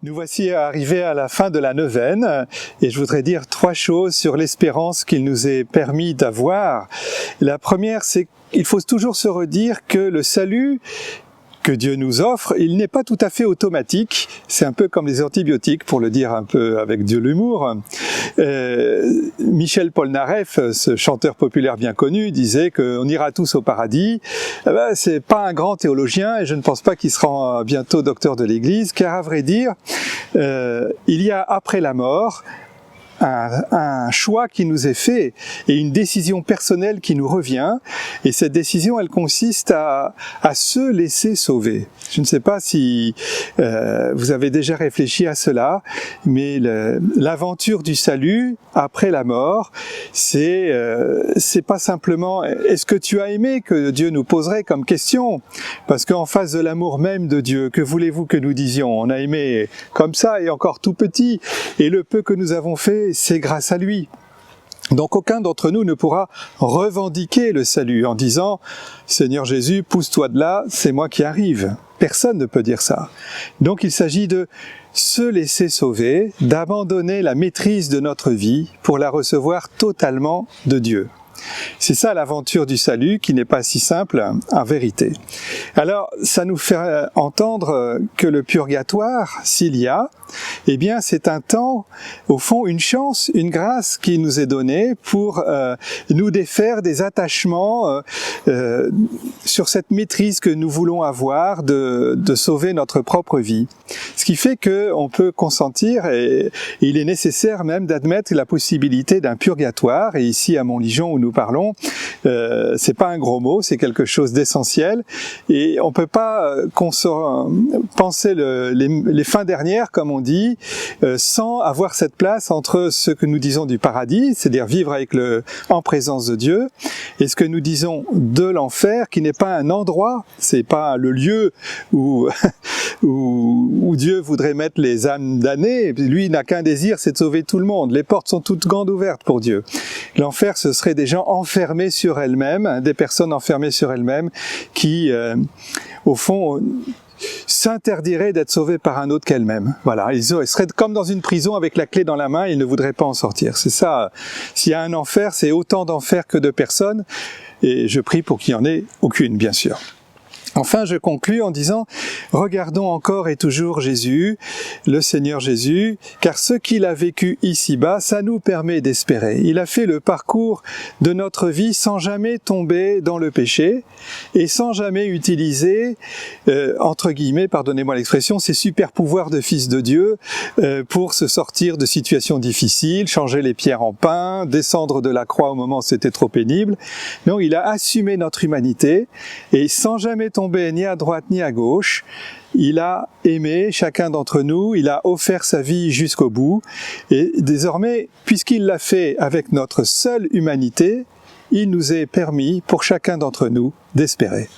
Nous voici arrivés à la fin de la neuvaine et je voudrais dire 3 choses sur l'espérance qu'il nous est permis d'avoir. La première, c'est qu'il faut toujours se redire que le salut que Dieu nous offre, il n'est pas tout à fait automatique. C'est un peu comme les antibiotiques, pour le dire un peu avec de l'humour. Michel Polnareff, ce chanteur populaire bien connu, disait qu'on ira tous au paradis. C'est pas un grand théologien et je ne pense pas qu'il sera bientôt docteur de l'Église, car à vrai dire, il y a après la mort un choix qui nous est fait et une décision personnelle qui nous revient, et cette décision elle consiste à se laisser sauver. Je ne sais pas si vous avez déjà réfléchi à cela, mais l'aventure du salut après la mort, c'est pas simplement est-ce que tu as aimé que Dieu nous poserait comme question, parce qu'en face de l'amour même de Dieu, que voulez-vous que nous disions? On a aimé comme ça et encore tout petit, et le peu que nous avons fait, c'est grâce à lui. Donc aucun d'entre nous ne pourra revendiquer le salut en disant « Seigneur Jésus, pousse-toi de là, c'est moi qui arrive ». Personne ne peut dire ça. Donc il s'agit de se laisser sauver, d'abandonner la maîtrise de notre vie pour la recevoir totalement de Dieu. C'est ça l'aventure du salut, qui n'est pas si simple en vérité. Alors, ça nous fait entendre que le purgatoire, s'il y a, eh bien c'est un temps, au fond, une chance, une grâce qui nous est donnée pour nous défaire des attachements sur cette maîtrise que nous voulons avoir de sauver notre propre vie. Ce qui fait qu'on peut consentir, et il est nécessaire même d'admettre la possibilité d'un purgatoire, et ici à Montligeon où nous parlons, c'est pas un gros mot, c'est quelque chose d'essentiel, et on peut pas penser les fins dernières, comme on dit, sans avoir cette place entre ce que nous disons du paradis, c'est-à-dire vivre en présence de Dieu, et ce que nous disons de l'enfer, qui n'est pas un endroit, c'est pas le lieu où Dieu voudrait mettre les âmes damnées. Lui n'a qu'un désir, c'est de sauver tout le monde. Les portes sont toutes grandes ouvertes pour Dieu. L'enfer, ce serait des gens enfermés sur elles-mêmes, des personnes enfermées sur elles-mêmes qui, au fond, s'interdiraient d'être sauvées par un autre qu'elles-mêmes. Voilà, ils seraient comme dans une prison avec la clé dans la main, ils ne voudraient pas en sortir. C'est ça, s'il y a un enfer, c'est autant d'enfer que de personnes, et je prie pour qu'il n'y en ait aucune, bien sûr. Enfin, je conclus en disant, regardons encore et toujours Jésus, le Seigneur Jésus, car ce qu'il a vécu ici-bas, ça nous permet d'espérer. Il a fait le parcours de notre vie sans jamais tomber dans le péché et sans jamais utiliser, entre guillemets, pardonnez-moi l'expression, ses super pouvoirs de fils de Dieu pour se sortir de situations difficiles, changer les pierres en pain, descendre de la croix au moment où c'était trop pénible. Non, il a assumé notre humanité et sans jamais tomber ni à droite ni à gauche, il a aimé chacun d'entre nous, il a offert sa vie jusqu'au bout, et désormais, puisqu'il l'a fait avec notre seule humanité, il nous est permis, pour chacun d'entre nous, d'espérer.